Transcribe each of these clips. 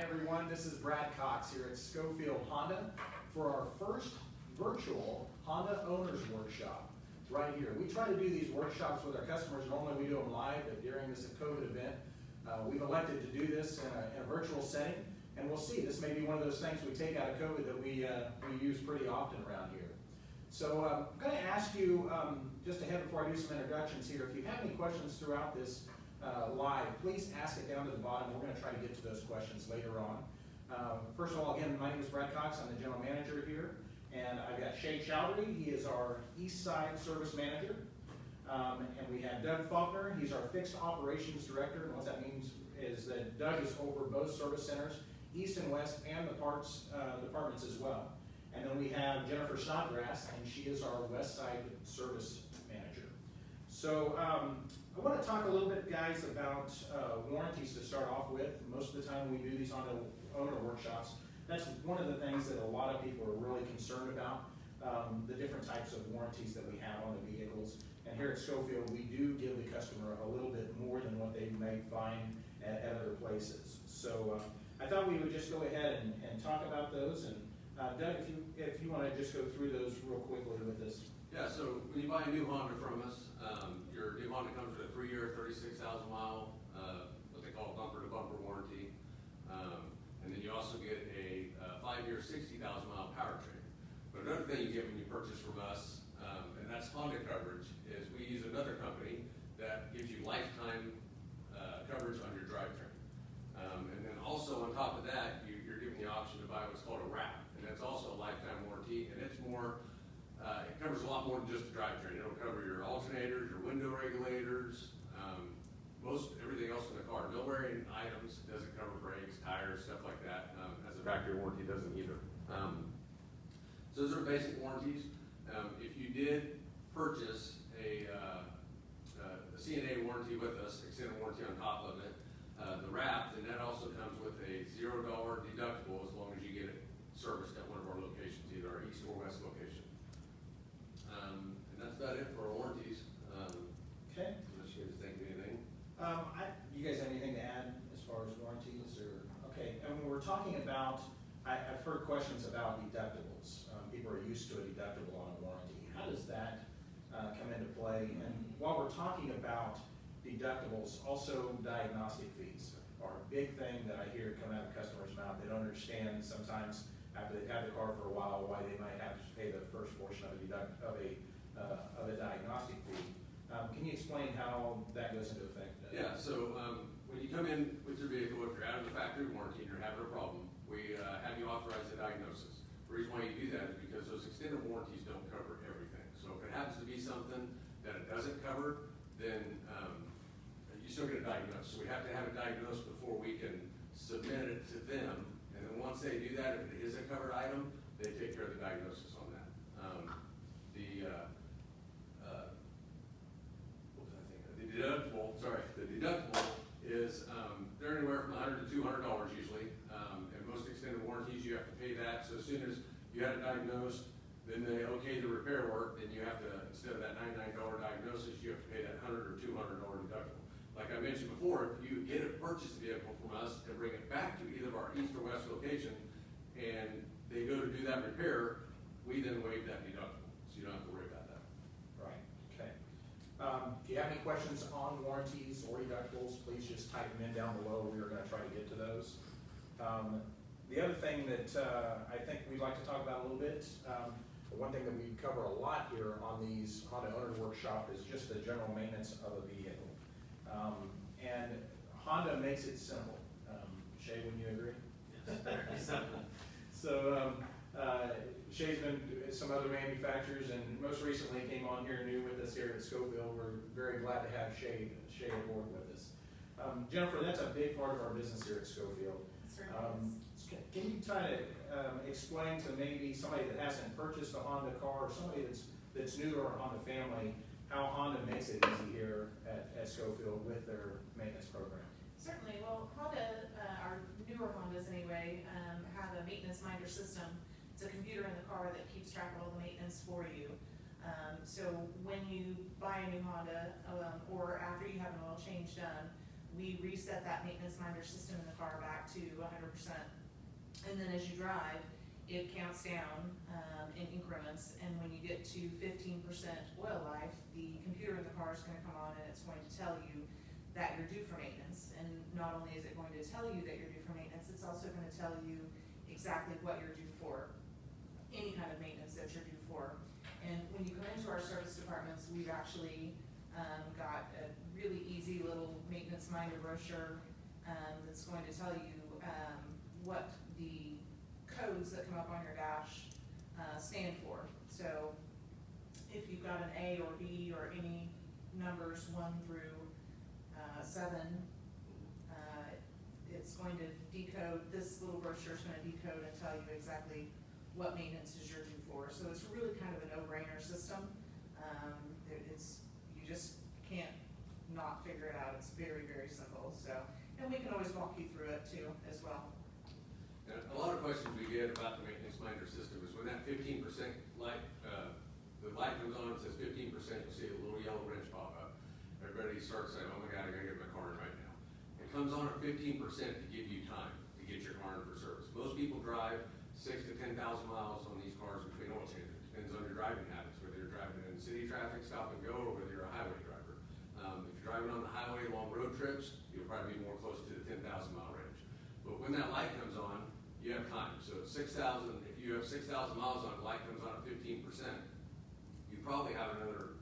everyone. This is Brad Cox here at Scholfield Honda for our first virtual Honda Owners Workshop right here. We try to do these workshops with our customers. Normally we do them live, but during this COVID event, we've elected to do this in a virtual setting. And we'll see, this may be one of those things we take out of COVID that we use pretty often around here. So I'm going to ask you, just ahead before I do some introductions here, if you have any questions throughout this live, please ask it down to the bottom. We're going to try to get to those questions later on. First of all, again, my name is Brad Cox. I'm the general manager here. And I've got Shay Chowdhury. He is our East Side Service Manager. And we have Doug Faulkner. He's our Fixed Operations Director. And what that means is that Doug is over both service centers, East and West, and the parts departments as well. And then we have Jennifer Snodgrass, and she is our West Side Service Manager. So I want to talk a little bit, guys, about warranties to start off with. Most of the time we do these on the owner workshops. That's one of the things that a lot of people are really concerned about, the different types of warranties that we have on the vehicles. And here at Scholfield, we do give the customer a little bit more than what they may find at other places. So I thought we would just go ahead and talk about those. And Doug, if you want to just go through those real quickly with us. Yeah, so when you buy a new Honda from us, your new Honda comes with a 3-year, 36,000 mile, what they call bumper-to-bumper warranty. And then you also get a 5-year, 60,000 mile powertrain. But another thing you get when you purchase from us, and that's Honda coverage, is we use another company that gives you lifetime coverage on your drivetrain. And then also on top of that, you're given the option to buy what's called a wrap. And that's also a lifetime warranty, and it's more, it covers a lot more than just the drivetrain. It'll cover your alternators, your window regulators, everything else in the car. No wearing items, doesn't cover brakes, tires, stuff like that. As a factory warranty, doesn't either. So those are basic warranties. If you did purchase a CNA warranty with us, extended warranty on top of it, the wrap, then that also comes with a $0 deductible as long as you get it serviced at one of our locations, either our East or West location. And that's about it for our warranties. Okay. Unless you guys think of anything. You guys have anything to add as far as warranties? Okay, and when we're talking about, I've heard questions about deductibles. People are used to a deductible on a warranty. How does that come into play? And while we're talking about deductibles, also diagnostic fees are a big thing that I hear come out of customers' mouth. They don't understand sometimes after they've had the car for a while why they might have to pay the first portion of a diagnostic fee. Can you explain how that goes into effect? Yeah, so when you come in with your vehicle, if you're out of the factory warranty and you're having a problem, we have you authorize a diagnosis. The reason why you do that is because those extended warranties don't cover everything. So if it happens to be something that it doesn't cover, then you still get a diagnosis. So we have to have it diagnosed before we can submit it to them. And then once they do that, if it is a covered item, they take care of the diagnosis on that. The deductible is they're anywhere from $100 to $200 usually. And most extended warranties, you have to pay that. So as soon as you had it diagnosed, then they okay the repair work, then you have to, instead of that $99 diagnosis, you have to pay that $100 or $200 deductible. Like I mentioned before, if you purchase a vehicle from us and bring it back to either of our East or West location, and they go to do that repair, we then waive that deductible, so you don't have to worry about that. Right, okay. If you have any questions on warranties or deductibles, please just type them in down below. We are going to try to get to those. The other thing that I think we'd like to talk about a little bit, one thing that we cover a lot here on these Honda Owner Workshop is just the general maintenance of a vehicle. And Honda makes it simple. Shay, wouldn't you agree? Yes, very simple. So Shay's been some other manufacturers, and most recently came on here new with us here at Scholfield. We're very glad to have Shay aboard with us. Jennifer, that's a big part of our business here at Scholfield. Can you try to explain to maybe somebody that hasn't purchased a Honda car or somebody that's new to our Honda family how Honda makes it easy here at Scholfield with their maintenance program? Certainly. Well, Honda, our newer Hondas anyway, have a maintenance minder system. It's a computer in the car that keeps track of all the maintenance for you. So when you buy a new Honda, or after you have an oil change done, we reset that maintenance minder system in the car back to 100%. And then as you drive, it counts down in increments, and when you get to 15% oil life, the computer in the car is going to come on and it's going to tell you that you're due for maintenance. And not only is it going to tell you that you're due for maintenance, it's also going to tell you exactly what you're due for, any kind of maintenance that you're due for. And when you come into our service departments, we've actually got a really easy little maintenance minder brochure that's going to tell you what the codes that come up on your dash stand for. So if you've got an A or B or any numbers 1 through 7, it's going to decode, this little brochure is going to decode and tell you exactly what maintenances you're due for. So it's really kind of a no-brainer system. You just can't not figure it out. It's very, very simple. So, and we can always walk you through it too as well. And a lot of questions we get about the maintenance minder system is when that 15% light, the light comes on and says 15%, you'll see a little yellow wrench pop up. Everybody starts saying, oh my God, I gotta get my car in right now. It comes on at 15% to give you time to get your car in for service. Most people drive 6,000 to 10,000 miles on these cars between oil changes. Depends on your driving habits, whether you're driving in city traffic, stop and go, or whether you're a highway driver. If you're driving on the highway, long road trips, you'll probably be more close to the 10,000 mile range. But when that light comes on, you have time. So 6,000, if you have 6,000 miles on, the light comes on at 15%, you probably have another,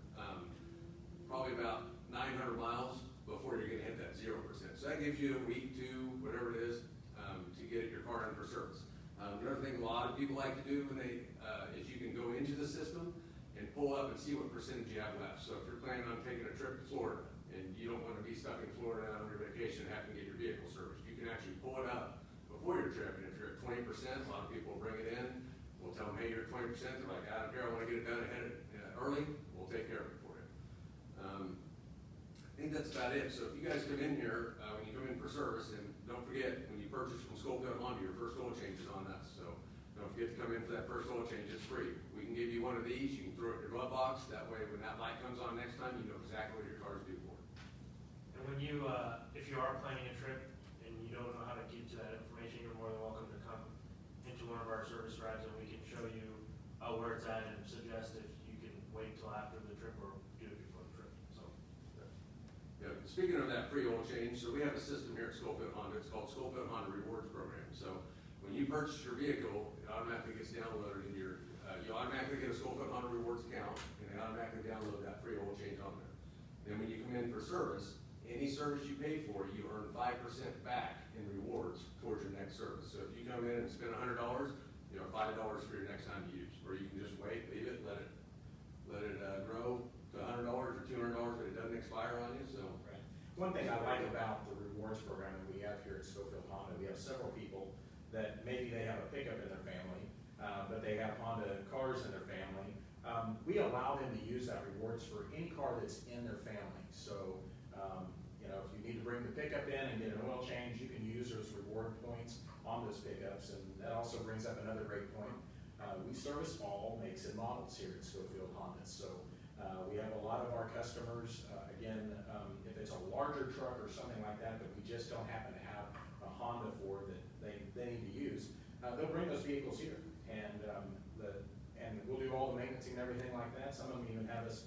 probably about 900 miles before you're gonna hit that 0%. So that gives you a week, 2, whatever it is, to get your car in for service. Another thing a lot of people like to do when they, is you can go into the system and pull up and see what percentage you have left. So if you're planning on taking a trip to Florida and you don't want to be stuck in Florida on your vacation and have to get your vehicle serviced, you can actually pull it up before your trip. And if you're at 20%, a lot of people will bring it in. We'll tell them, hey, you're at 20%. They're like, I don't care. I want to get it done early. We'll take care of it for you. I think that's about it. So if you guys come in here, when you come in for service, and don't forget, when you purchase from Scholfield Honda, your first oil change is on us. So don't forget to come in for that first oil change. It's free. We can give you one of these. You can throw it in your glove box. That way, when that light comes on next time, you know exactly what your car is due for. And when you, if you are planning a trip and you don't know how to get to that information, you're more than welcome to come into one of our service drives and we can show you where it's at and suggest if you can wait till after the trip or do it before the trip. So. Yeah. Speaking of that free oil change, so we have a system here at Scholfield Honda. It's called Scholfield Honda Rewards Program. So when you purchase your vehicle, it automatically gets downloaded in your, you automatically get a Scholfield Honda Rewards account, and they automatically download that free oil change on there. Then when you come in for service, any service you pay for, you earn 5% back in rewards towards your next service. So if you come in and spend $100, you know, $5 for your next time to use. Or you can just wait, leave it, let it grow to $100 or $200, but it doesn't expire on you. So. Right. One thing I like about the rewards program that we have here at Scholfield Honda, we have several people that maybe they have a pickup in their family, but they have Honda cars in their family. We allow them to use that rewards for any car that's in their family. So, you know, if you need to bring the pickup in and get an oil change, you can use those reward points on those pickups. And that also brings up another great point. We service all makes and models here at Scholfield Honda. So we have a lot of our customers, again, if it's a larger truck or something like that we just don't happen to have a Honda for that they need to use, they'll bring those vehicles here. And we'll do all the maintenance and everything like that. Some of them even have us,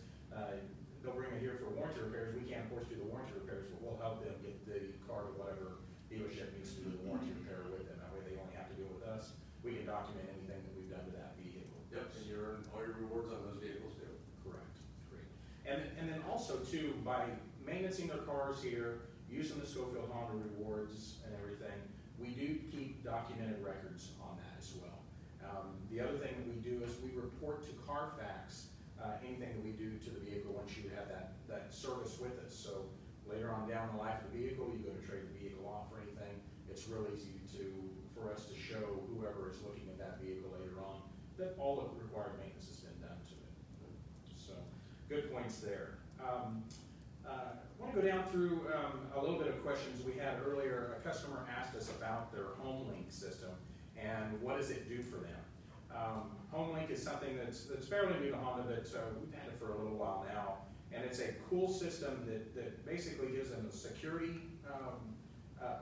they'll bring it here for warranty repairs. We can't, of course, do the warranty repairs, but we'll help them get the car to whatever dealership needs to do the warranty repair with them. That way they only have to deal with us. We can document anything that we've done to that vehicle. Yep, and you earn all your rewards on those vehicles too. Correct. Great. And then also too, by maintaining their cars here, using the Scholfield Honda rewards and everything, we do keep documented records on that as well. The other thing that we do is we report to Carfax anything that we do to the vehicle once you have that service with us. So later on down the life of the vehicle, you go to trade the vehicle off or anything, it's real easy for us to show whoever is looking at that vehicle later on that all of the required maintenance has been done to it. So good points there. I want to go down through a little bit of questions we had earlier. A customer asked us about their HomeLink system and what does it do for them. HomeLink is something that's fairly new to Honda, but we've had it for a little while now, And it's a cool system that basically gives them a security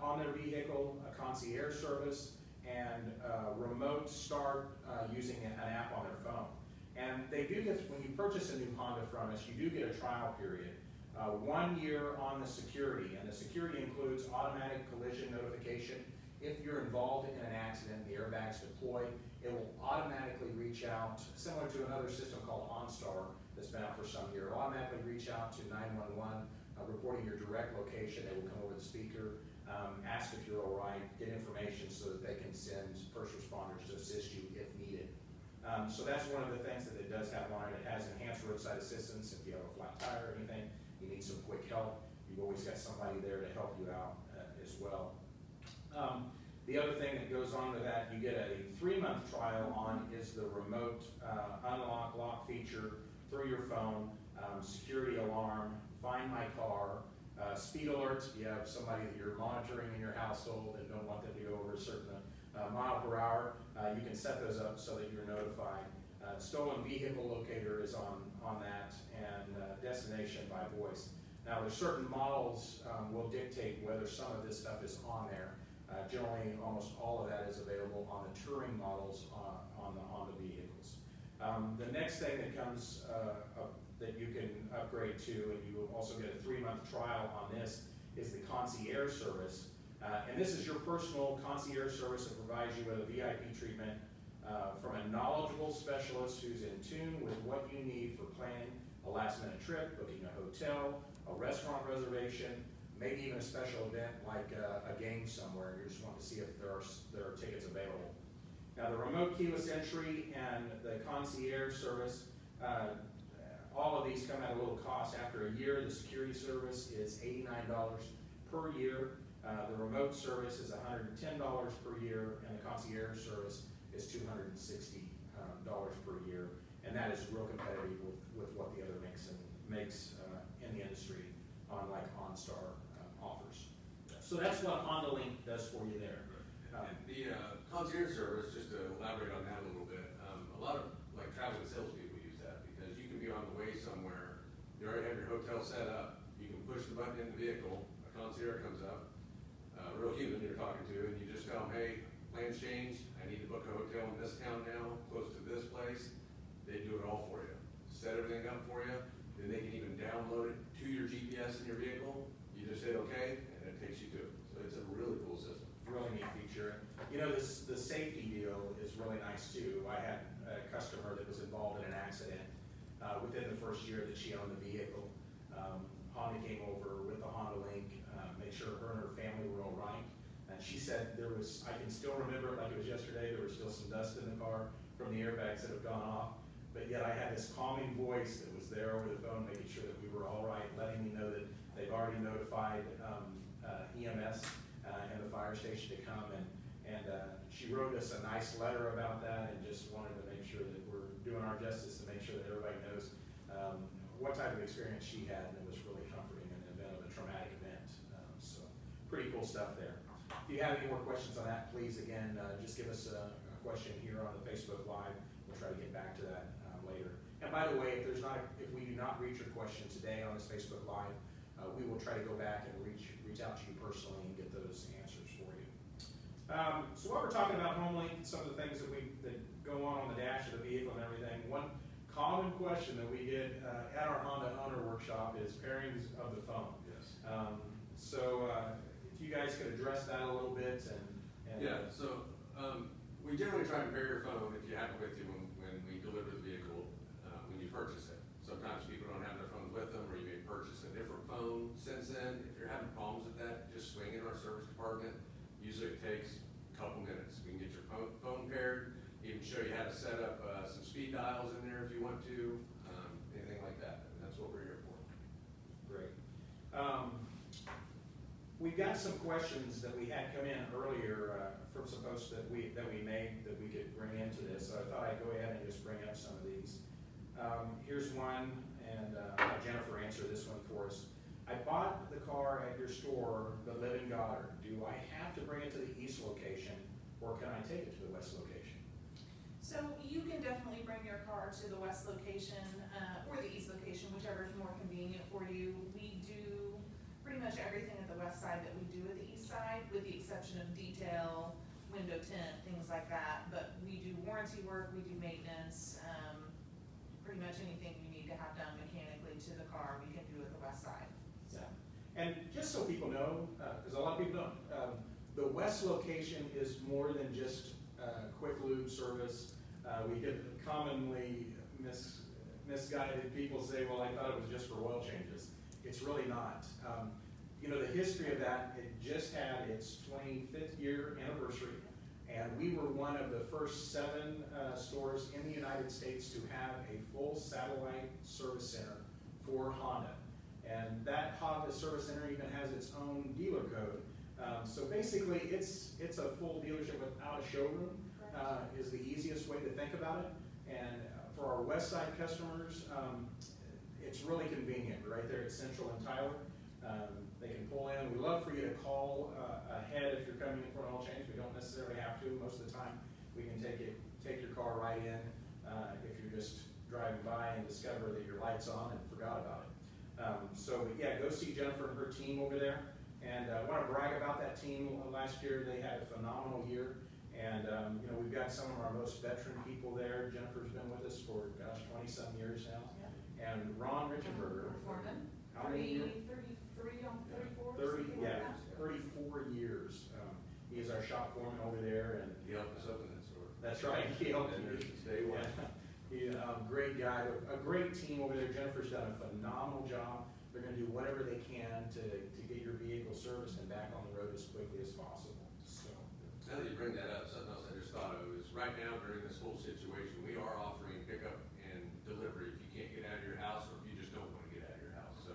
on their vehicle, a concierge service, and remote start using an app on their phone. And they do this, when you purchase a new Honda from us, you do get a trial period. 1 year on the security, and the security includes automatic collision notification. If you're involved in an accident, the airbags deploy, it will automatically reach out, similar to another system called OnStar that's been out for some year. It'll automatically reach out to 911, reporting your direct location. They will come over the speaker, ask if you're all right, get information so that they can send first responders to assist you if needed. So that's one of the things that it does have on it. It has enhanced roadside assistance if you have a flat tire or anything, you need some quick help, you've always got somebody there to help you out as well. The other thing that goes on with that, you get a 3-month trial on is the remote unlock lock feature through your phone, security alarm, find my car, speed alerts if you have somebody that you're monitoring in your household and don't want them to go over a certain mile per hour, you can set those up so that you're notified. Stolen vehicle locator is on that, and destination by voice. Now there's certain models will dictate whether some of this stuff is on there. Generally, almost all of that is available on the touring models on the vehicles. The next thing that comes that you can upgrade to, and you will also get a 3-month trial on this, is the concierge service. And this is your personal concierge service that provides you with a VIP treatment from a knowledgeable specialist who's in tune with what you need for planning a last-minute trip, booking a hotel, a restaurant reservation, maybe even a special event like a game somewhere, and you just want to see if there are tickets available. Now the remote keyless entry and the concierge service, all of these come at a little cost. After a year, the security service is $89 per year. The remote service is $110 per year, and the concierge service is $260 per year. And that is real competitive with what the other makes in the industry on like OnStar offers. So that's what Honda Link does for you there. The concierge service, just to elaborate on that a little bit, a lot of like traveling salespeople use that because you can be on the way somewhere, you already have your hotel set up, you can push the button in the vehicle, a concierge comes up, a real human you're talking to, and you just tell them, hey, plans changed, I need to book a hotel in this town now, close to this place. They do it all for you. Set everything up for you, then they can even download it to your GPS in your vehicle. You just hit okay, and it takes you to it. So it's a really cool system. Really neat feature. You know, the safety deal is really nice too. I had a customer that was involved in an accident within the first year that she owned the vehicle. Honda came over with the Honda Link, made sure her and her family were all right. And she said I can still remember it like it was yesterday, there was still some dust in the car from the airbags that have gone off. But yet I had this calming voice that was there over the phone, making sure that we were all right, letting me know that they've already notified EMS and the fire station to come. And she wrote us a nice letter about that and just wanted to make sure that we're doing our justice to make sure that everybody knows what type of experience she had, and it was really comforting in the event of a traumatic event. So pretty cool stuff there. If you have any more questions on that, please, again, just give us a question here on the Facebook Live. We'll try to get back to that later. And by the way, if we do not reach your question today on this Facebook Live, we will try to go back and reach out to you personally and get those answers for you. So while we're talking about HomeLink, some of the things that go on the dash of the vehicle and everything, one common question that we get at our Honda owner workshop is pairings of the phone. Yes. So if you guys could address that a little bit and yeah, so we generally try to pair your phone if you have it with you when we deliver the vehicle, when you purchase it. Sometimes people don't have their phones with them, or you may purchase a different phone since then. If you're having problems with that, just swing in our service department. Usually it takes a couple minutes. We can get your phone paired, even show you how to set up some speed dials in there if you want to, anything like that. And that's what we're here for. Great. We've got some questions that we had come in earlier from some posts that we made that we could bring into this. So I thought I'd go ahead and just bring up some of these. Here's one, and I'll have Jennifer answer this one for us. I bought the car at your store but live in Goddard. Do I have to bring it to the east location, or can I take it to the west location? So you can definitely bring your car to the west location, or the east location, whichever is more convenient for you. We do pretty much everything at the west side that we do at the east side, with the exception of detail, window tint, things like that. But we do warranty work, we do maintenance, pretty much anything you need to have done mechanically to the car, we can do at the west side, so. And just so people know, because a lot of people don't, the west location is more than just quick lube service. We get commonly misguided people say, well, I thought it was just for oil changes. It's really not. You know, the history of that, it just had its 25th year anniversary, and we were one of the first 7 stores in the United States to have a full satellite service center for Honda. And that Honda service center even has its own dealer code. So basically, it's a full dealership without a showroom. Is the easiest way to think about it. And for our west side customers, it's really convenient right there at Central and Tyler. They can pull in. We love for you to call ahead if you're coming in for an oil change. We don't necessarily have to. Most of the time, we can take your car right in if you're just driving by and discover that your light's on and forgot about it. So yeah, go see Jennifer and her team over there. And I want to brag about that team. Last year, they had a phenomenal year. And you know, we've got some of our most veteran people there. Jennifer's been with us for, gosh, 20-some years now. Yeah. And Ron Richenberger. Foreman. How many years? 33, 34? 30, yeah, 34 years. He is our shop foreman over there. And He helped us open that store. that's right. He helped Been there me. since day one. Yeah. Great guy, a great team over there. Jennifer's done a phenomenal job. They're going to do whatever they can to get your vehicle serviced and back on the road as quickly as possible. So. Now that you bring that up, something else I just thought of is right now during this whole situation, we are offering pickup and delivery if you can't get out of your house or if you just don't want to get out of your house. So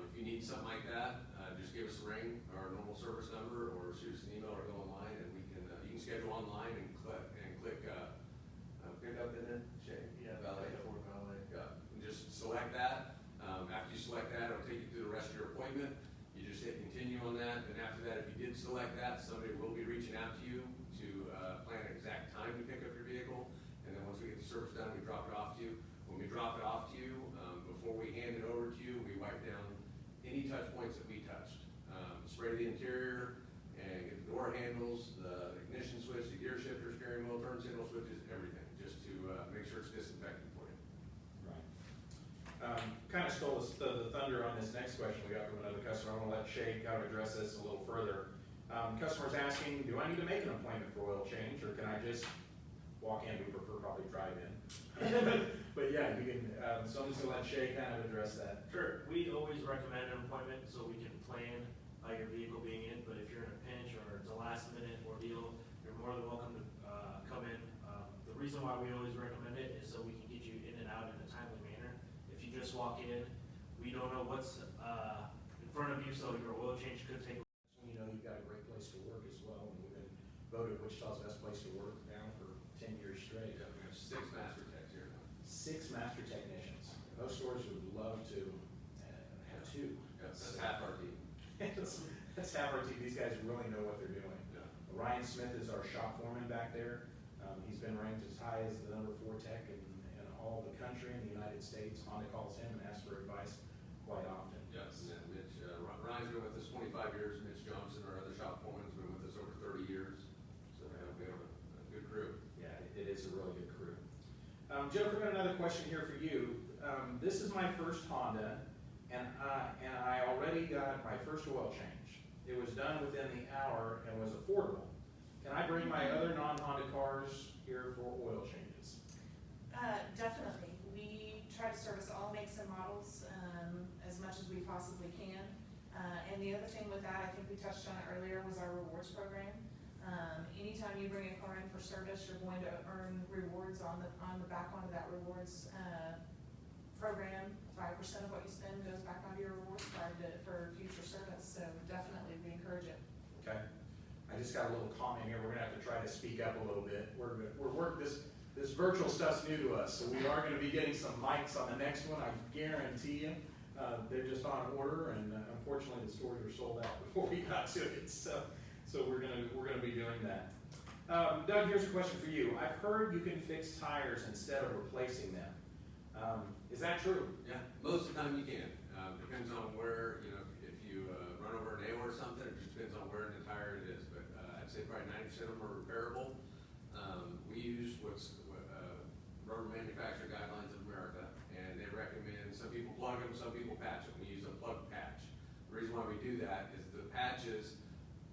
if you need something like that, just give us a ring, our normal service number, or shoot us an email or go online, and we can you can schedule online and click pickup in it. Yeah, Valet. Yeah, and just select that. After you select that, it'll take you through the rest of your appointment. You just hit continue on that, and after that, if you did select that, somebody will be reaching out to you to plan an exact time to pick up your vehicle. And then once we get the service done, we drop it off to you. When we drop it off to you, before we hand it over to you, we wipe down any touch points that we touched. Spray the interior and get the door handles, the ignition switch, the gear shifter, steering wheel, turn signal switches, everything, just to make sure it's disinfected for you. Right. Kind of stole the thunder on this next question we got from another customer. I want to let Shay kind of address this a little further. Customer's asking, do I need to make an appointment for oil change, or can I just walk in? We prefer probably drive in. But yeah, you can, so I'm just going to let Shay kind of address that. Sure, we always recommend an appointment so we can plan your vehicle being in, but if you're in a pinch or it's a last minute ordeal, you're more than welcome to come in. The reason why we always recommend it is so we can get you in and out in a timely manner. If you just walk in, we don't know what's in front of you, so your oil change could take. You know, you've got a great place to work as well, and we've been voted Wichita's best place to work now for 10 years straight. Yeah, we have 6 master techs here now. 6 master technicians. Most stores would love to have 2. That's half our team. That's half our team. These guys really know what they're doing. Yeah. Ryan Smith is our shop foreman back there. He's been ranked as high as the number 4 tech in all the country in the United States. Honda calls him and asks for advice quite often. Yes, and Mitch, Ryan's been with us 25 years. Mitch Johnson, our other shop foreman's been with us over 30 years. So we have a good crew. Yeah, it is a really good crew. Jennifer, got another question here for you. This is my first Honda, and I already got my first oil change. It was done within the hour and was affordable. Can I bring my other non-Honda cars here for oil changes? Definitely. We try to service all makes and models as much as we possibly can. And the other thing with that, I think we touched on it earlier, was our rewards program. Anytime you bring a car in for service, you're going to earn rewards on the back onto that rewards program. 5% of what you spend goes back onto your rewards card for future service. So definitely, we encourage it. Okay. I just got a little comment here. We're gonna have to try to speak up a little bit. We're working this virtual stuff's new to us, so we are going to be getting some mics on the next one. I guarantee you. They're just on order, and unfortunately, the stores are sold out before we got to it. So we're gonna be doing that. Doug, here's a question for you. I've heard you can fix tires instead of replacing them. Is that true? Yeah, most of the time you can. Depends on where, you know, if you run over a nail or something, it just depends on where in the tire it is. But I'd say probably 90% of them are repairable. We use rubber manufacturer guidelines of America, and they recommend, some people plug them, some people patch them. We use a plug patch. The reason why we do that is the patches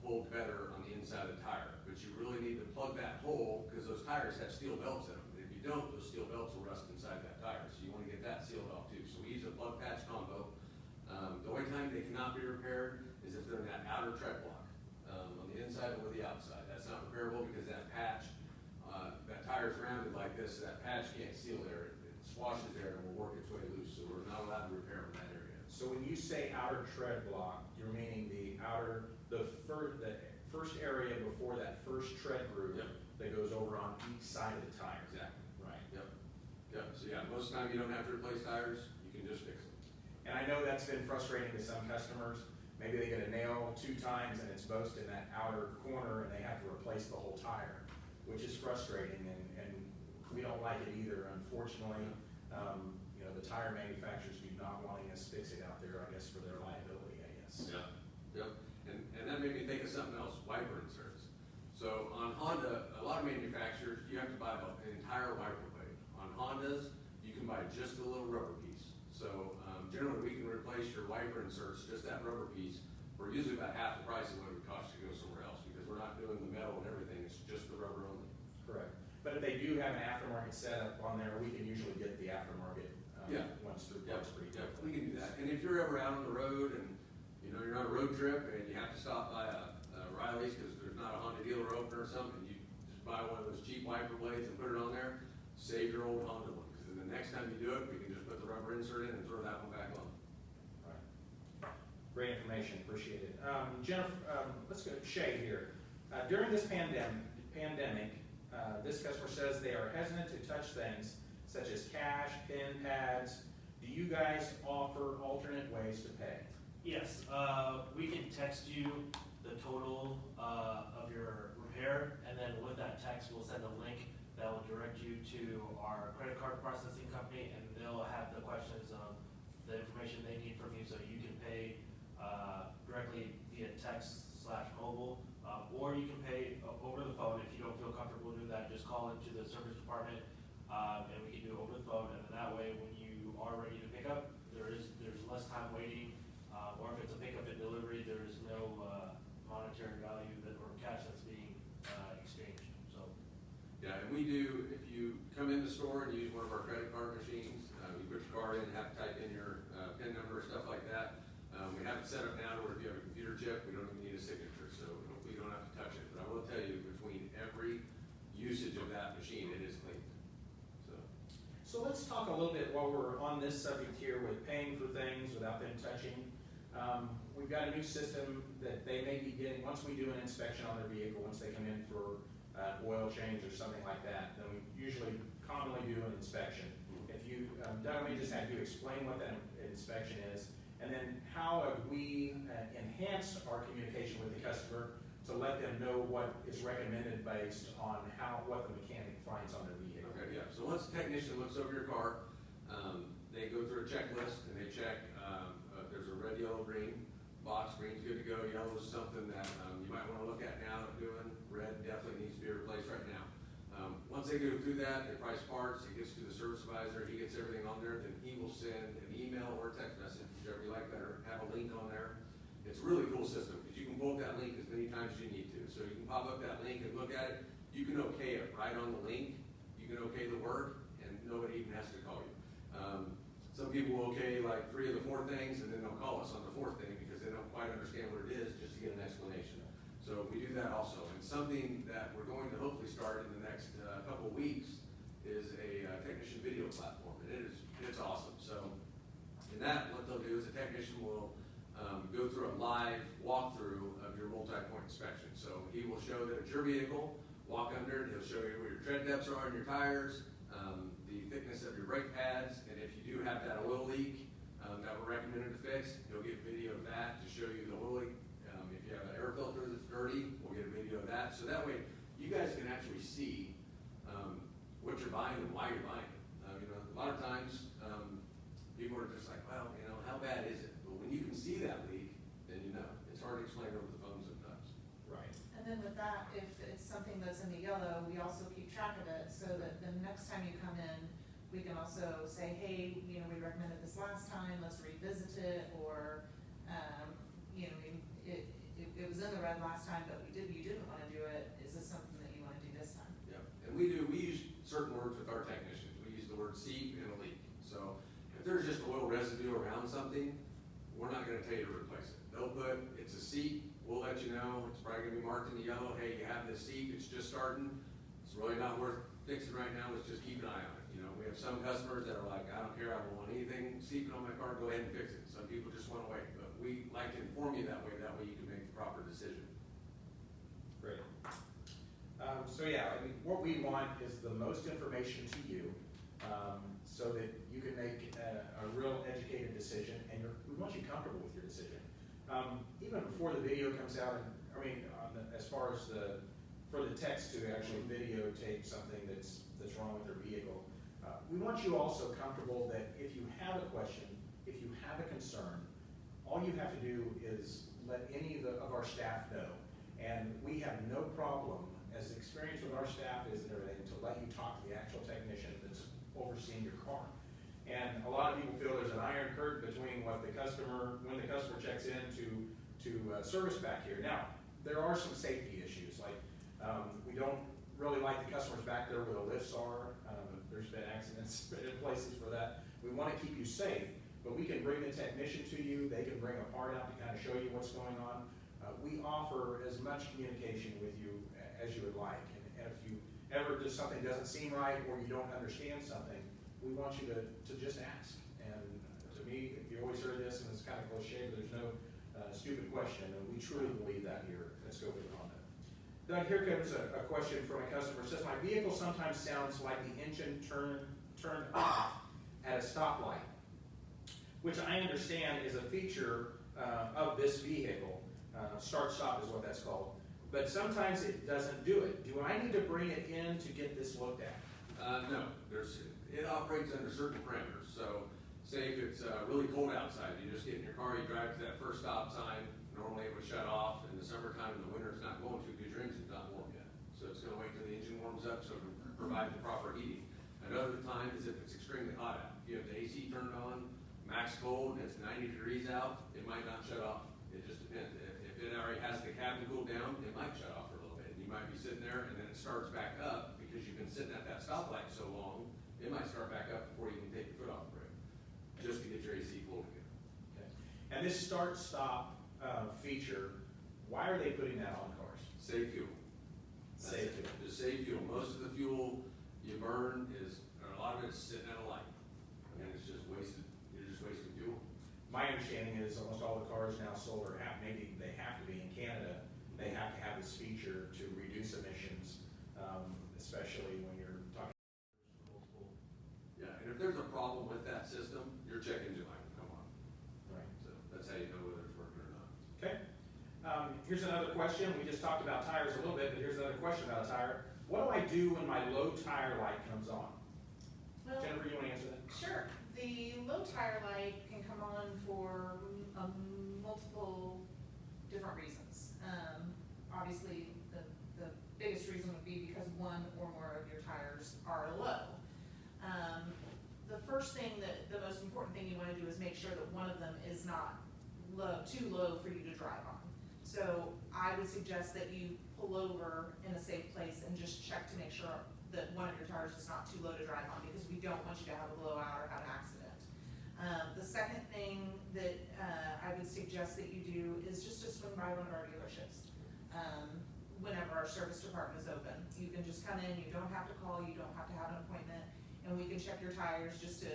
hold better on the inside of the tire, but you really need to plug that hole because those tires have steel belts in them. And if you don't, those steel belts will rust inside that tire, so you want to get that sealed off too. So we use a plug patch combo. The only time they cannot be repaired is if they're in that outer tread block, on the inside or the outside. That's not repairable because that patch, that tire's rounded like this, so that patch can't seal there. It swashes there and will work its way loose, so we're not allowed to repair in that area. So when you say outer tread block, you're meaning the first area before that first tread groove. Yep. That goes over on each side of the tire. Exactly. Right. Yep. Yep. So yeah, most of the time you don't have to replace tires, you can just fix them. And I know that's been frustrating to some customers. Maybe they get a nail 2 times and it's both in that outer corner and they have to replace the whole tire, which is frustrating, and we don't like it either, unfortunately. You know, the tire manufacturers do not wanting us to fix it out there, I guess, for their liability, I guess. Yeah. Yep. And that made me think of something else, wiper inserts. So on Honda, a lot of manufacturers, you have to buy an entire wiper blade. On Hondas, you can buy just a little rubber piece. So generally we can replace your wiper inserts, just that rubber piece, for usually about half the price of what it would cost you to go somewhere else, because we're not doing the metal and everything, it's just the rubber only. Correct. But if they do have an aftermarket setup on there, we can usually get the aftermarket ones through parts pretty Yeah, quickly. we can do that. And if you're ever out on the road and, you know, you're on a road trip and you have to stop by a Riley's because there's not a Honda dealer open or something, you just buy one of those cheap wiper blades and put it on there, save your old Honda one. Because then the next time you do it, we can just put the rubber insert in and throw that one back on. Right. Great information, appreciate it. Jennifer, let's go, Shay here. During this pandemic, this customer says they are hesitant to touch things such as cash, PIN pads. Do you guys offer alternate ways to pay? Yes, we can text you the total of your repair, and then with that text, we'll send a link that will direct you to our credit card processing company, and they'll have the questions of the information they need from you, so you can pay directly via text/mobile, or you can pay over the phone. If you don't feel comfortable doing that, just call into the service department, and we can do it over the phone, and then that way, when you are ready to pick up, there's less time waiting, or if it's a pickup and delivery, there's no monetary value or cash that's being exchanged, so. Yeah, and we do, if you come in the store and use one of our credit card machines, you put your card in, have to type in your PIN number, stuff like that. We have it set up now where if you have a computer chip, we don't even need a signature, so hopefully you don't have to touch it. But I will tell you, between every usage of that machine, it is clean. So let's talk a little bit while we're on this subject here with paying for things without them touching. We've got a new system that they may be getting, once we do an inspection on their vehicle, once they come in for an oil change or something like that, then we usually commonly do an inspection. If you, Doug, let me just have you explain what that inspection is, and then how have we enhanced our communication with the customer to let them know what is recommended based on what the mechanic finds on their vehicle. Okay, yeah, so once the technician looks over your car, they go through a checklist and they check, there's a red, yellow, green box. Green's good to go, yellow is something that you might want to look at now doing. Red definitely needs to be replaced right now. Once they go through that, they price parts, it gets to the service advisor, he gets everything on there, then he will send an email or a text message, whichever you like better, have a link on there. It's a really cool system because you can pull up that link as many times as you need to. So you can pop up that link and look at it. You can okay it right on the link. You can okay the work, and nobody even has to call you. Some people will okay like 3 of the 4 things, and then they'll call us on the 4th thing because they don't quite understand what it is, just to get an explanation. So we do that also. And something that we're going to hopefully start in the next couple of weeks is a technician video platform, and it's awesome. So in that, what they'll do is a technician will go through a live walkthrough of your multi-point inspection. So he will show that it's your vehicle, walk under it, he'll show you where your tread depths are on your tires, the thickness of your brake pads, and if you do have that oil leak that we're recommended to fix, he'll get video of that to show you the oil leak. If you have an air filter that's dirty, we'll get a video of that. So that way you guys can actually see, what you're buying and why you're buying it. You know, a lot of times, people are just like, well, you know, how bad is it? But when you can see that leak, then you know. It's hard to explain over the phone sometimes. Right. And then with that, if it's something that's in the yellow, we also keep track of it, so that the next time you come in, we can also say, hey, you know, we recommended this last time, let's revisit it, or, you know, it was in the red last time, but you didn't wanna do it, is this something that you wanna do this time? Yeah, and we use certain words with our technicians. We use the word seep and a leak. So if there's just oil residue around something, we're not gonna tell you to replace it. They'll put, it's a seep, we'll let you know, it's probably gonna be marked in the yellow, hey, you have this seep, it's just starting, it's really not worth fixing right now, let's just keep an eye on it. You know, we have some customers that are like, I don't care, I don't want anything seeping on my car, go ahead and fix it. Some people just wanna wait, but we like to inform you that way you can make the proper decision. Great. So yeah, I mean, what we want is the most information to you, so that you can make a real educated decision, and we want you comfortable with your decision. Even before the video comes out, and I mean, as far as for the text to actually videotape something that's wrong with their vehicle, we want you also comfortable that if you have a question, if you have a concern, all you have to do is let any of our staff know, and we have no problem, as experienced with our staff is and everything, to let you talk to the actual technician that's overseeing your car. And a lot of people feel there's an iron curtain between when the customer checks in to service back here. Now, there are some safety issues, like we don't really like the customers back there where the lifts are. There's been accidents in places for that. We want to keep you safe, but we can bring the technician to you. They can bring a part out to kind of show you what's going on. We offer as much communication with you as you would like. And if you ever just something doesn't seem right or you don't understand something, we want you to just ask. And to me, you always heard this, and it's kind of cliche, but there's no stupid question, and we truly believe that here at Scholfield Honda. Doug, here comes a question from a customer. It says, my vehicle sometimes sounds like the engine turned off at a stoplight, which I understand is a feature of this vehicle. Start-stop is what that's called. But sometimes it doesn't do it. Do I need to bring it in to get this looked at? No, it operates under certain parameters. So say if it's really cold outside, you just get in your car, you drive to that first stop sign, normally it would shut off. In the summertime, in the winter, it's not going to because your engine's not warm yet. So it's going to wait till the engine warms up so it can provide the proper heating. Another time is if it's extremely hot out. If you have the AC turned on, max cold, and it's 90 degrees out, it might not shut off. It just depends. If it already has the cabin cooled down, it might shut off for a little bit. You might be sitting there and then it starts back up because you've been sitting at that stoplight so long, it might start back up before you can take your foot off the brake, just to get your AC cooled again. Okay. And this start-stop feature, why are they putting that on cars? Save fuel. Save fuel. Just save fuel. Most of the fuel you burn a lot of it's sitting at a light. And it's just wasted, you're just wasting fuel. My understanding is almost all the cars now sold, or maybe they have to be in Canada, they have to have this feature to reduce emissions, especially when you're talking multiple. Yeah, and if there's a problem with that system, your check engine light will come on. Right. So that's how you know whether it's working or not. Okay. Here's another question. We just talked about tires a little bit, but here's another question about a tire. What do I do when my low tire light comes on? Well, Jennifer, you want to answer that? sure. The low tire light can come on for multiple different reasons. Obviously, the biggest reason would be because one or more of your tires are low. The first thing, the most important thing you want to do is make sure that one of them is not too low for you to drive on. So I would suggest that you pull over in a safe place and just check to make sure that one of your tires is not too low to drive on, because we don't want you to have a blowout or have an accident. The second thing that I would suggest that you do is just to swing by one of our dealerships. Whenever our service department is open, you can just come in, you don't have to call, you don't have to have an appointment, and we can check your tires just to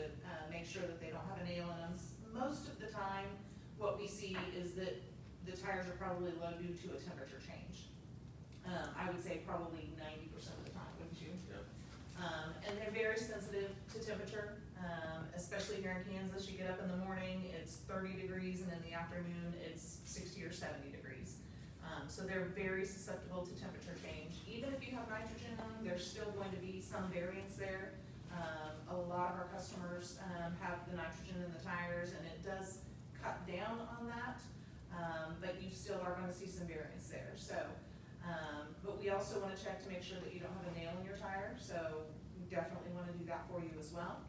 make sure that they don't have a nail in them. Most of the time, what we see is that the tires are probably low due to a temperature change. I would say probably 90% of the time, wouldn't you? Yep. And they're very sensitive to temperature, especially here in Kansas. You get up in the morning, it's 30 degrees, and in the afternoon, it's 60 or 70 degrees. So they're very susceptible to temperature change. Even if you have there's still going to be some variance there. A lot of our customers, have the nitrogen in the tires, and it does cut down on that, but you still are gonna see some variance there, so. But we also wanna check to make sure that you don't have a nail in your tire, so we definitely wanna do that for you as well.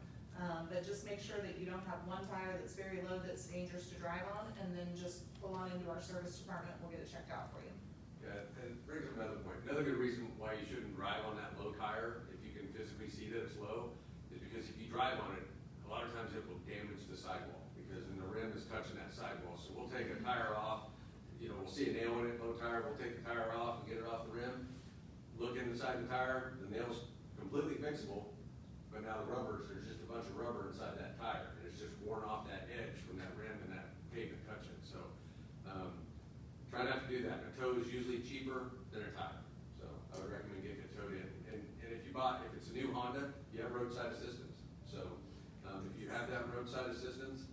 But just make sure that you don't have one tire that's very low that's dangerous to drive on, and then just pull on into our service department, we'll get it checked out for you. Yeah, and it brings up another point. Another good reason why you shouldn't drive on that low tire, if you can physically see that it's low, is because if you drive on it, a lot of times it will damage the sidewall, because then the rim is touching that sidewall. So we'll take a tire off, we'll see a nail in it, low tire, we'll take the tire off and get it off the rim, look inside the tire, the nail's completely fixable, but now the rubbers, there's just a bunch of rubber inside that tire, and it's just worn off that edge from that rim and that pavement touching. So, try not to do that. A tow is usually cheaper than a tire, so I would recommend getting it towed in. And if if it's a new Honda, you have roadside assistance. So, if you have that roadside assistance,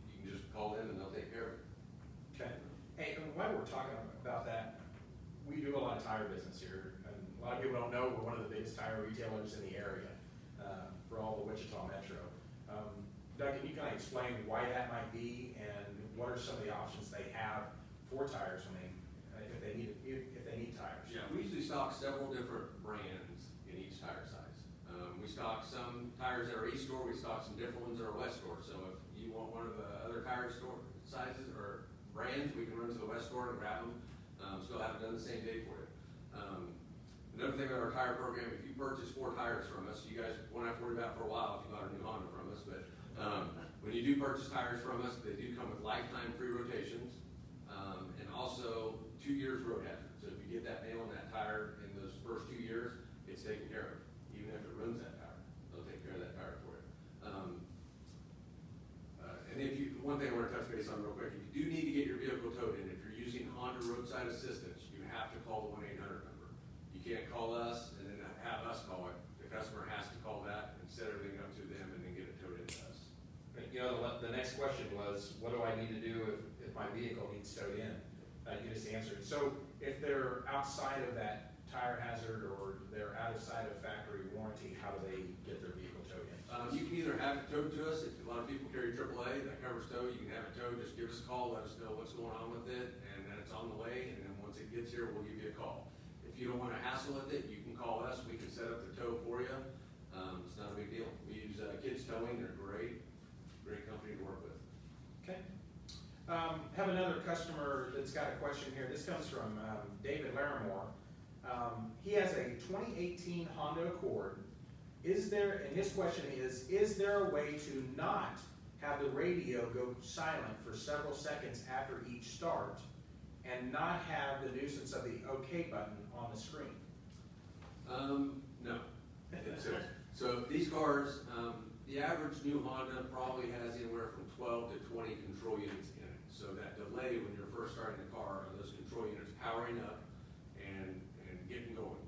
you can just call in and they'll take care of it. Okay. Hey, and while we're talking about that, we do a lot of tire business here, and a lot of people don't know we're one of the biggest tire retailers in the area, for all the Wichita Metro. Doug, can you kind of explain why that might be, and what are some of the options they have for tires when if they need tires? Yeah, we usually stock several different brands in each tire size. We stock some tires that are East Store, we stock some different ones that are West Store. So if you want one of the other tire store sizes or brands, we can run to the West Store and grab them. Still have it done the same day for you. Another thing about our tire program, if you purchase 4 tires from us, you guys won't have to worry about it for a while if you bought a new Honda from us, but when you do purchase tires from us, they do come with lifetime free rotations, and also 2 years road hazard. So if you get that nail in that tire in those first 2 years, it's taken care of. Even if it ruins that tire, they'll take care of that tire for you. And one thing I want to touch base on real quick, if you do need to get your vehicle towed in, if you're using Honda roadside assistance, you have to call the 1-800 number. You can't call us and then have us call it. The customer has to call that and set everything up to them and then get it towed into us. The next question was, what do I need to do if my vehicle needs towed in? You just answered. So if they're outside of that tire hazard or they're outside of factory warranty, how do they get their vehicle towed in? You can either have it towed to us. If a lot of people carry AAA, that covers tow. You can have it towed. Just give us a call, let us know what's going on with it, and then it's on the way. And then once it gets here, we'll give you a call. If you don't want to hassle with it, you can call us. We can set up the tow for you. It's not a big deal. We use Kids Towing. They're great company to work with. Okay. Have another customer that's got a question here. This comes from David Larimore. He has a 2018 Honda Accord. And his question is there a way to not have the radio go silent for several seconds after each start and not have the nuisance of the OK button on the screen? No. So these cars, the average new Honda probably has anywhere from 12 to 20 control units in it. So that delay when you're first starting the car are those control units powering up and getting going.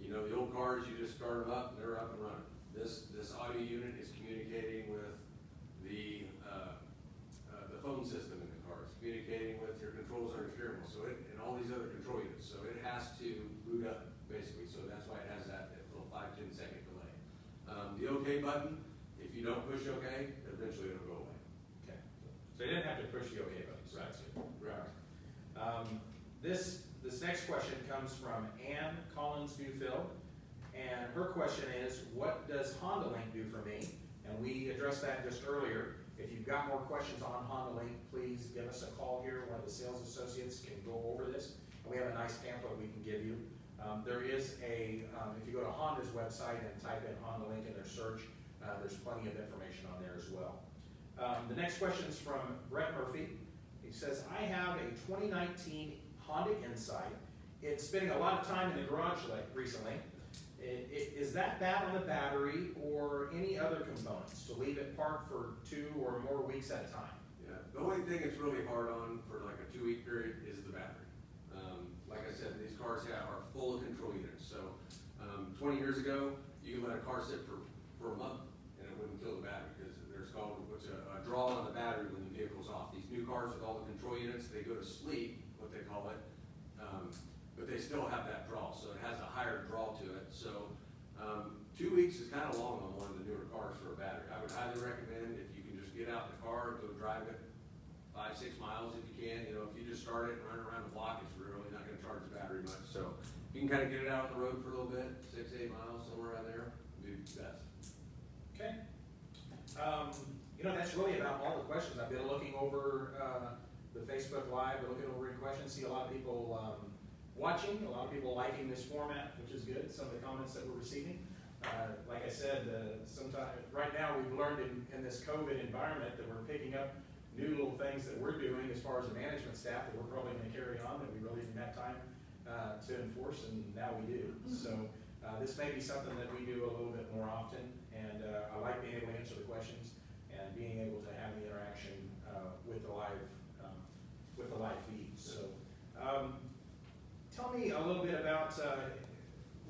The old cars, you just start them up and they're up and running. This audio unit is communicating with the phone system in the car. It's communicating with your controls on your steering wheel. And all these other control units. So it has to boot up basically. So that's why it has that little 5-10 second delay. The OK button, if you don't push OK, eventually it'll go away. Okay. So you didn't have to push the OK button. So that's good. Right. This next question comes from Ann Collins Newfield, and her question is, what does Honda Link do for me? And we addressed that just earlier. If you've got more questions on Honda Link, please give us a call here. One of the sales associates can go over this. And we have a nice pamphlet we can give you. There is if you go to Honda's website and type in Honda Link in their search, there's plenty of information on there as well. The next question is from Brett Murphy. He says, I have a 2019 Honda Insight. It's spending a lot of time in the garage recently. Is that bad on the battery or any other components to leave it parked for 2 or more weeks at a time? Yeah, the only thing it's really hard on for like a 2-week period is the battery. Like I said, these cars are full of control units. So 20 years ago, you could let a car sit for a month and it wouldn't kill the battery because there's called a draw on the battery when the vehicle's off. These new cars with all the control units, they go to sleep, what they call it, but they still have that draw, so it has a higher draw to it. So 2 weeks is kind of long on one of the newer cars for a battery. I would highly recommend if you can just get out in the car, go drive it 5-6 miles if you can. You know, if you just start it and run around the block, it's really not going to charge the battery much. So you can kind of get it out on the road for a little bit, 6-8 miles, somewhere around there, do best. Okay. You know, that's really about all the questions. I've been looking over the Facebook Live, been looking over any questions, see a lot of people watching, a lot of people liking this format, which is good, some of the comments that we're receiving. Like I said, right now we've learned in this COVID environment that we're picking up new little things that we're doing as far as the management staff that we're probably going to carry on that we really didn't have time to enforce, and now we do. So this may be something that we do a little bit more often, and I like being able to answer the questions and being able to have the interaction with the live feed. So tell me a little bit about,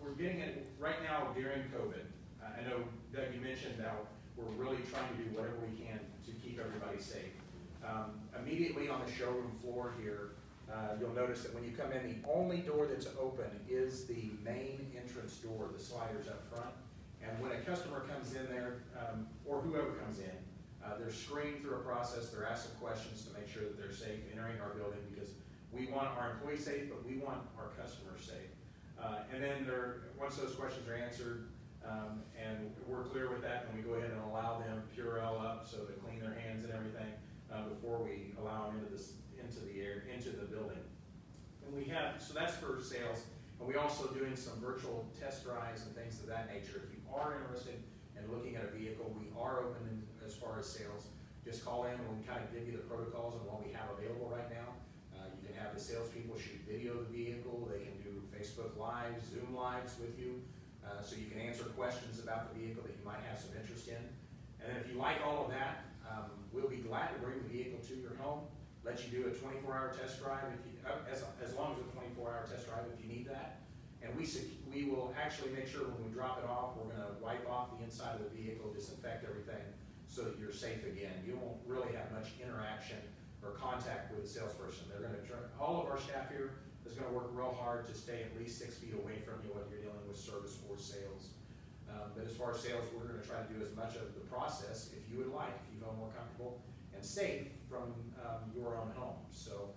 we're getting it right now during COVID. I know, Doug, you mentioned how we're really trying to do whatever we can to keep everybody safe. Immediately on the showroom floor here, you'll notice that when you come in, the only door that's open is the main entrance door, the sliders up front. And when a customer comes in there, or whoever comes in, they're screened through a process, they're asked some questions to make sure that they're safe entering our building, because we want our employees safe, but we want our customers safe. And then once those questions are answered, and we're clear with that, then we go ahead and allow them Purell up, so to clean their hands and everything, before we allow them into the building. And so that's for sales, and we also doing some virtual test drives and things of that nature. If you are interested in looking at a vehicle, we are open as far as sales. Just call in and we can kind of give you the protocols of what we have available right now. You can have the salespeople shoot video of the vehicle. They can do Facebook Lives, Zoom Lives with you, so you can answer questions about the vehicle that you might have some interest in. And then if you like all of that, we'll be glad to bring the vehicle to your home, let you do a 24-hour test drive, as long as a 24-hour test drive if you need that. And we will actually make sure when we drop it off, we're going to wipe off the inside of the vehicle, disinfect everything, so that you're safe again. You won't really have much interaction or contact with the salesperson. They're going to try, all of our staff here is going to work real hard to stay at least 6 feet away from you when you're dealing with service or sales. But as far as sales, we're going to try to do as much of the process, if you would like, if you feel more comfortable and safe from your own home. So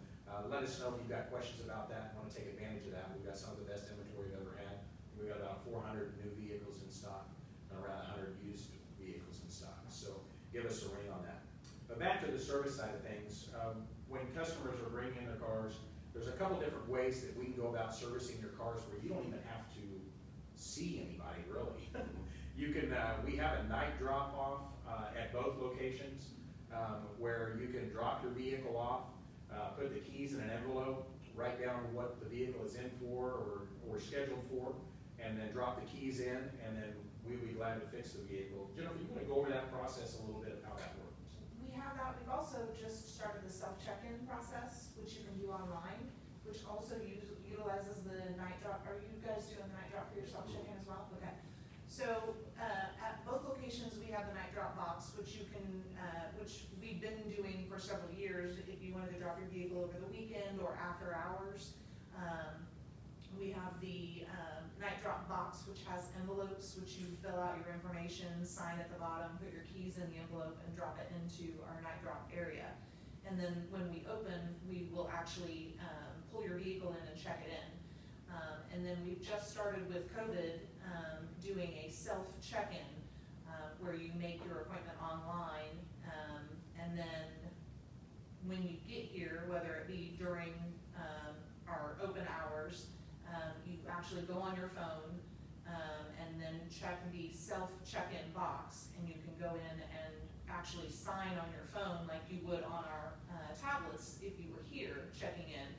let us know if you've got questions about that and want to take advantage of that. We've got some of the best inventory we've ever had. We've got about 400 new vehicles in stock and around 100 used vehicles in stock. So give us a ring on that. But back to the service side of things, when customers are bringing in their cars, there's a couple different ways that we can go about servicing your cars where you don't even have to see anybody, really. You can, we have a night drop off at both locations where you can drop your vehicle off, put the keys in an envelope, write down what the vehicle is in for or scheduled for, and then drop the keys in, and then we'd be glad to fix the vehicle. Jennifer, you want to go over that process a little bit, how that works? We have that. We've also just started the self-check-in process, which you can do online, which also utilizes the night drop. Are you guys doing the night drop for your self-check-in as well? Okay. So at both locations, we have the night drop box, which you can, which we've been doing for several years. If you wanted to drop your vehicle over the weekend or after hours, we have the night drop box, which has envelopes, which you fill out your information, sign at the bottom, put your keys in the envelope, and drop it into our night drop area. And then when we open, we will actually pull your vehicle in and check it in. And then we've just started with COVID doing a self-check-in where you make your appointment online, and then when you get here, whether it be during our open hours, you actually go on your phone and then check the self-check-in box, and you can go in and actually sign on your phone like you would on our tablets if you were here checking in.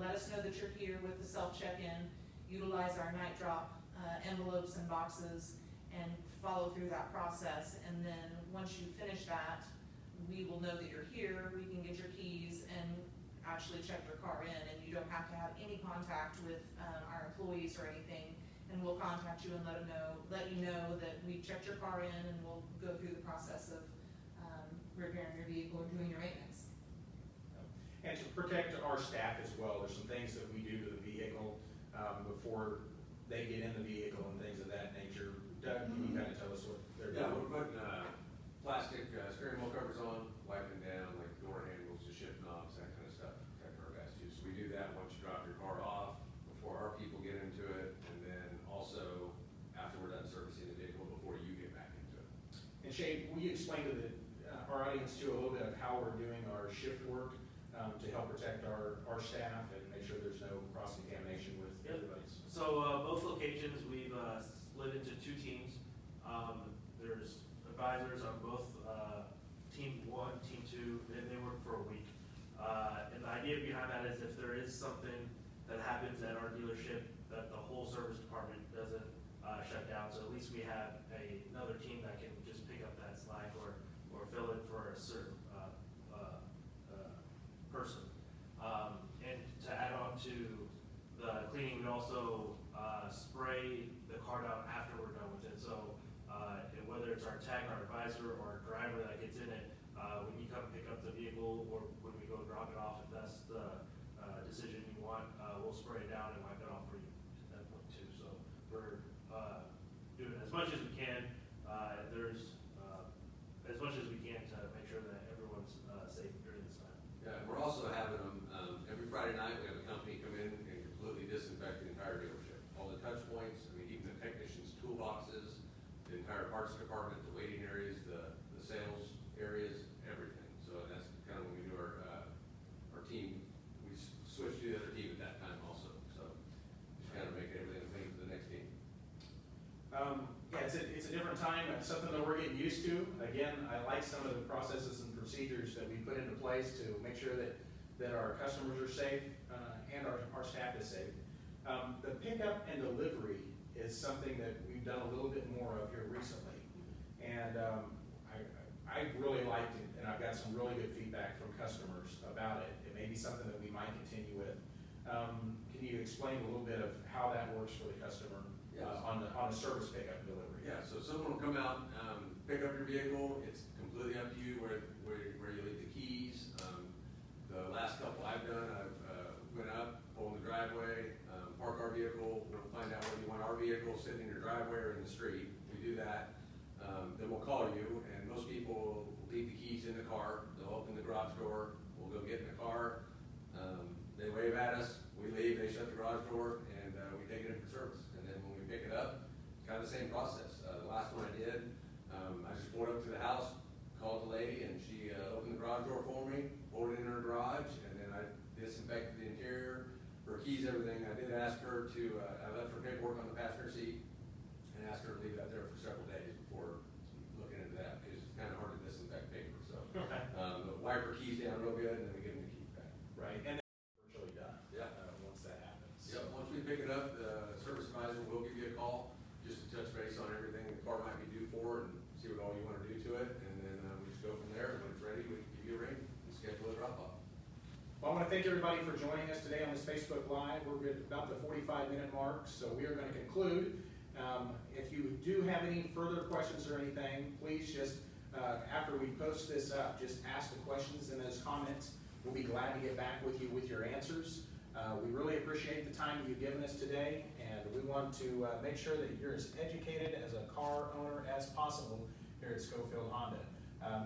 Let us know that you're here with the self-check-in, utilize our night drop envelopes and boxes, and follow through that process. And then once you finish that, we will know that you're here, we can get your keys and actually check your car in, and you don't have to have any contact with our employees or anything, and we'll contact you and let you know that we checked your car in, and we'll go through the process of repairing your vehicle or doing your maintenance. And to protect our staff as well, there's some things that we do to the vehicle before they get in the vehicle and things of that nature. Doug, can you kind of tell us what they're Yeah, doing? we're putting, plastic, steering wheel covers on, wiping down, like door handles, the shift knobs, that kind of stuff, protect our guys too. So we do that once you drop your car off, before our people get into it, and then also after we're done servicing the vehicle, before you get back into it. And Shay, will you explain to our audience too a little bit of how we're doing our shift work to help protect our staff and make sure there's no cross-contamination with Yep. everybody's? So, both locations, we've, split into 2 teams. There's advisors on both, team 1, team 2, they work for a week. And the idea behind that is if there is something that happens at our dealership, that the whole service department doesn't, shut down, so at least we have another team that can just pick up that slack or fill in for a certain, person. And to add on to the cleaning, we also spray the car down after we're done with it. So whether it's our tech, our advisor, or our driver that gets in it, when you come pick up the vehicle or when we go drop it off, if that's the decision you want, we'll spray it down and wipe it off for you at that point too. So we're doing as much as we can. There's as much as we can to make sure that everyone's safe during this time. Yeah, and we're also having them, every Friday night, we have a company come in and completely disinfect the entire dealership. All the touch points, I mean, even the technicians' toolboxes, the entire parts department, the waiting areas, the sales areas, everything. So that's kind of when we do our team, we switch to the other team at that time also. So just kind of make everything clean for the next team. Yeah, it's a different time, it's something that we're getting used to. Again, I like some of the processes and procedures that we put into place to make sure that our customers are safe and our staff is safe. The pickup and delivery is something that we've done a little bit more of here recently. And I really liked it, and I've got some really good feedback from customers about it. It may be something that we might continue with. Can you explain a little bit of how that works for the customer? Yes. On the service pickup and delivery. Yeah, so someone will come out, pick up your vehicle, it's completely up to you where you leave the keys. The last couple I've done, I've went up, pulled in the driveway, park our vehicle, we'll find out whether you want our vehicle sitting in your driveway or in the street. We do that, then we'll call you, and most people will leave the keys in the car, they'll open the garage door, we'll go get in the car, they wave at us, we leave, they shut the garage door, and we take it in for service. And then when we pick it up, kind of the same process. The last one I did, I just pulled up to the house, called the lady, and she opened the garage door for me, pulled it in her garage, and then I disinfected the interior, her keys, everything. I did ask her to, I left her paperwork on the passenger seat, and asked her to leave that there for several days before looking into that, because it's kind of hard to disinfect paper. So, but wipe her keys down real good, and then we give them the keys back. Right, and then virtually done. Yeah. Once that happens. Yep, once we pick it up, the service advisor will give you a call, just to touch base on everything the car might be due for, and see what all you want to do to it, and then we just go from there. When it's ready, we give you a ring and schedule a drop off. Well, I want to thank everybody for joining us today on this Facebook Live. We're at about the 45-minute mark, so we are going to conclude. If you do have any further questions or anything, please just, after we post this up, just ask the questions in those comments. We'll be glad to get back with you with your answers. We really appreciate the time you've given us today, and we want to make sure that you're as educated as a car owner as possible here at Scholfield Honda.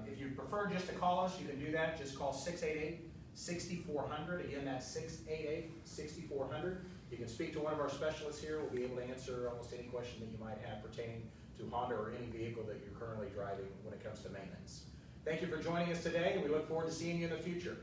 If you prefer just to call us, you can do that. Just call 688-6400. Again, that's 688-6400. You can speak to one of our specialists here. We'll be able to answer almost any question that you might have pertaining to Honda or any vehicle that you're currently driving when it comes to maintenance. Thank you for joining us today, and we look forward to seeing you in the future.